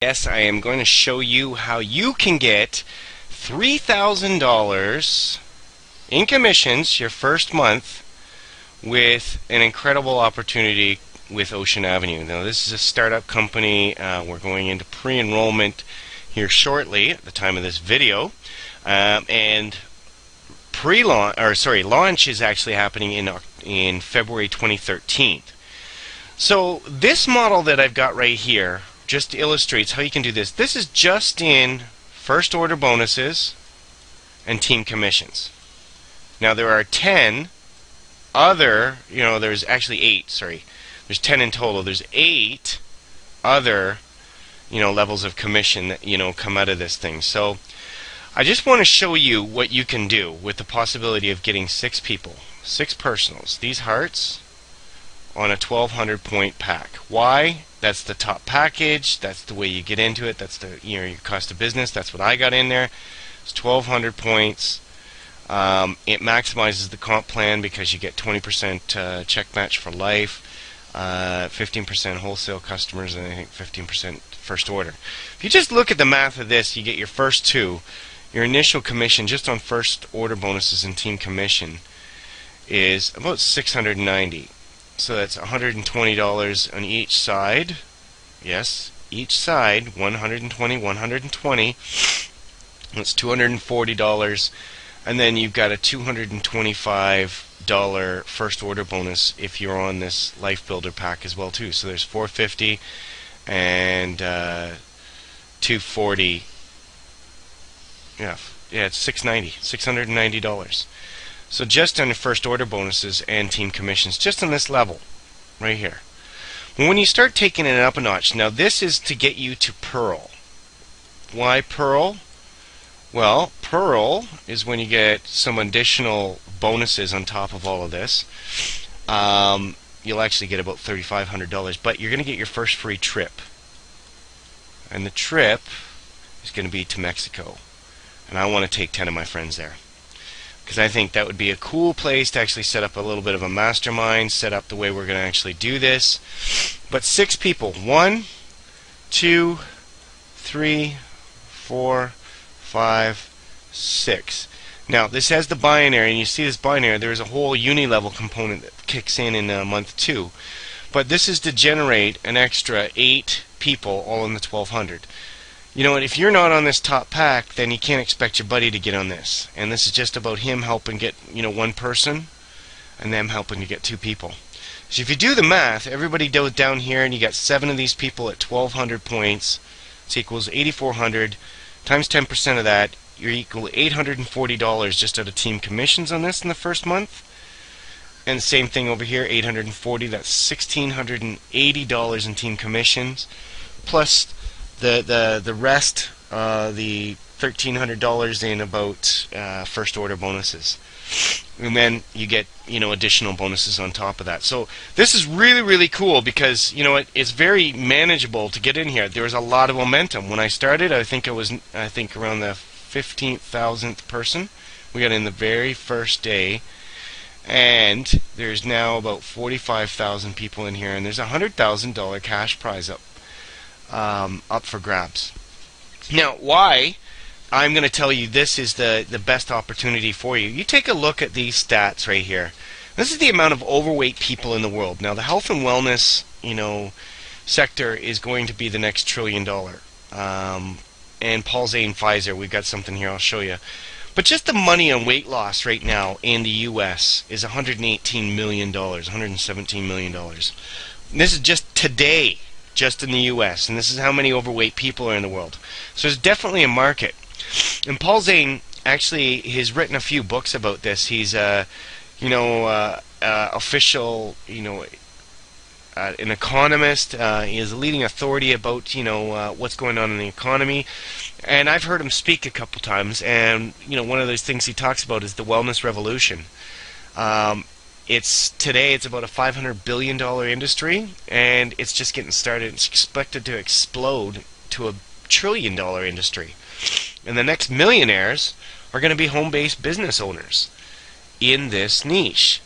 Yes, I am going to show you how you can get $3,000 in commissions your first month with an incredible opportunity with Ocean Avenue. Now, this is a startup company. We're going into pre-enrollment here shortly at the time of this video, and launch is actually happening in February 2013. So this model that I've got right here just illustrates how you can do this. This is just in first order bonuses and team commissions. Now there are 10 other, there's actually 8, sorry. There's 10 in total. There's 8 other, levels of commission that, come out of this thing. So I just want to show you what you can do with the possibility of getting 6 people, 6 personals, these hearts, on a 1,200 point pack. Why? That's the top package. That's the way you get into it. That's the your cost of business. That's what I got in there. It's 1,200 points. It maximizes the comp plan because you get 20% check match for life, 15% wholesale customers, and I think 15% first order. If you just look at the math of this, you get your first 2. Your initial commission just on first order bonuses and team commission is about $690. So that's $120 on each side. Yes, each side, 120, 120. That's $240. And then you've got a $225 first order bonus if you're on this Life Builder pack as well too. So there's $450 and $240. Yeah, it's $690. So just on the first order bonuses and team commissions, just on this level, right here. But when you start taking it up a notch, now this is to get you to Pearl. Why Pearl? Well, Pearl is when you get some additional bonuses on top of all of this. You'll actually get about $3,500, but you're going to get your first free trip. And the trip is going to be to Mexico. And I want to take 10 of my friends there, because I think that would be a cool place to actually set up a little bit of a mastermind, set up the way we're going to actually do this. But 6 people. 1, 2, 3, 4, 5, 6. Now, this has the binary, and you see this binary, there's a whole uni-level component that kicks in month 2. But this is to generate an extra 8 people all in the 1,200. You know what, if you're not on this top pack, then you can't expect your buddy to get on this. And this is just about him helping get, 1 person, and them helping to get 2 people. So if you do the math, everybody goes down here, and you got 7 of these people at 1,200 points. It equals 8,400 times 10% of that. You're equal $840 just out of team commissions on this in the first month. And the same thing over here, 840. That's $1,680 in team commissions, plus the rest, the $1,300 in about first order bonuses, and then you get additional bonuses on top of that. So this is really cool because it's very manageable to get in here. There was a lot of momentum when I started. I think around the 15,000th person we got in the very first day, and there's now about 45,000 people in here, and there's a $100,000 cash prize up for grabs. Now, why I'm going to tell you this is the best opportunity for you. You take a look at these stats right here. This is the amount of overweight people in the world. Now, the health and wellness, sector is going to be the next $1 trillion. And Paul Zane Pfizer, we've got something here I'll show you. But just the money on weight loss right now in the U.S. is $118 million, $117 million. And this is just today, just in the U.S., and this is how many overweight people are in the world. So there's definitely a market. And Paul Zane actually has written a few books about this. He's official, an economist. He is a leading authority about what's going on in the economy. And I've heard him speak a couple times. And one of those things he talks about is the wellness revolution. Today it's about a $500 billion industry, and it's just getting started. It's expected to explode to a $1 trillion industry. And the next millionaires are going to be home-based business owners in this niche.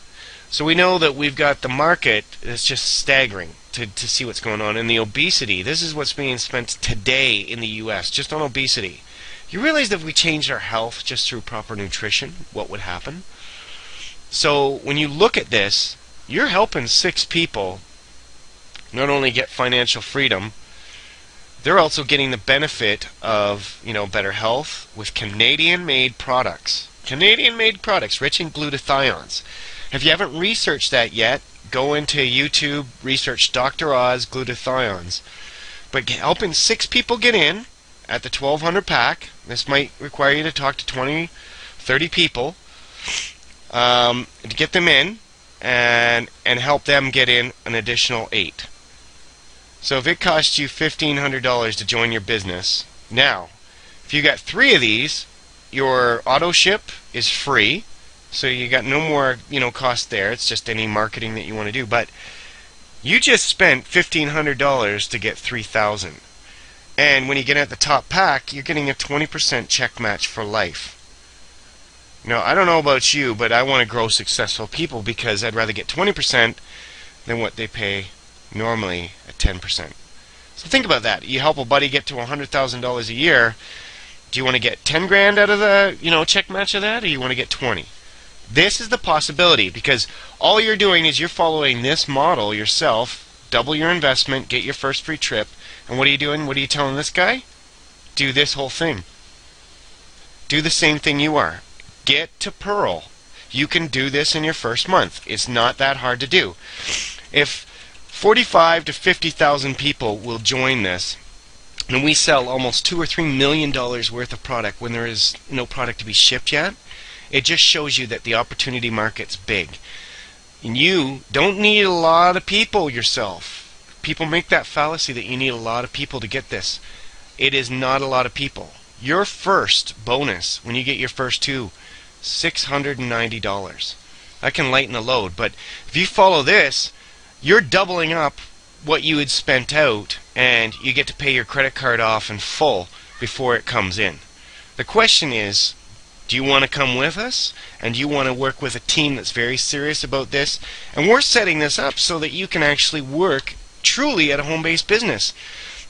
So we know that we've got the market that's just staggering. to see what's going on. And the obesity, this is what's being spent today in the US, just on obesity. You realize that if we changed our health just through proper nutrition, what would happen? So when you look at this, you're helping 6 people not only get financial freedom, they're also getting the benefit of, better health with Canadian-made products. Canadian-made products, rich in glutathiones. If you haven't researched that yet, go into YouTube, research Dr. Oz glutathione. But helping 6 people get in at the 1,200 pack, this might require you to talk to 20, 30 people to get them in and help them get in an additional 8. So if it costs you $1,500 to join your business, now, if you got 3 of these, your auto ship is free. So you got no more, cost there. It's just any marketing that you want to do. But you just spent $1,500 to get 3,000. And when you get at the top pack, you're getting a 20% check match for life. Now, I don't know about you, but I want to grow successful people because I'd rather get 20% than what they pay normally at 10%. So think about that. You help a buddy get to $100,000 a year. Do you want to get 10 grand out of the, check match of that, or you want to get 20? This is the possibility, because all you're doing is you're following this model yourself, double your investment, get your first free trip, and what are you doing? What are you telling this guy? Do this whole thing. Do the same thing you are. Get to Pearl. You can do this in your first month. It's not that hard to do. If 45 to 50,000 people will join this, and we sell almost $2 or $3 million worth of product when there is no product to be shipped yet, it just shows you that the opportunity market's big. And you don't need a lot of people yourself. People make that fallacy that you need a lot of people to get this. It is not a lot of people. Your first bonus, when you get your first 2, $690. That can lighten the load. But if you follow this, you're doubling up what you had spent out, and you get to pay your credit card off in full before it comes in. The question is, do you want to come with us? And do you want to work with a team that's very serious about this? And we're setting this up so that you can actually work truly at a home-based business.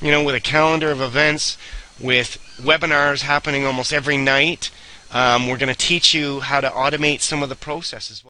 With a calendar of events, with webinars happening almost every night. We're going to teach you how to automate some of the processes.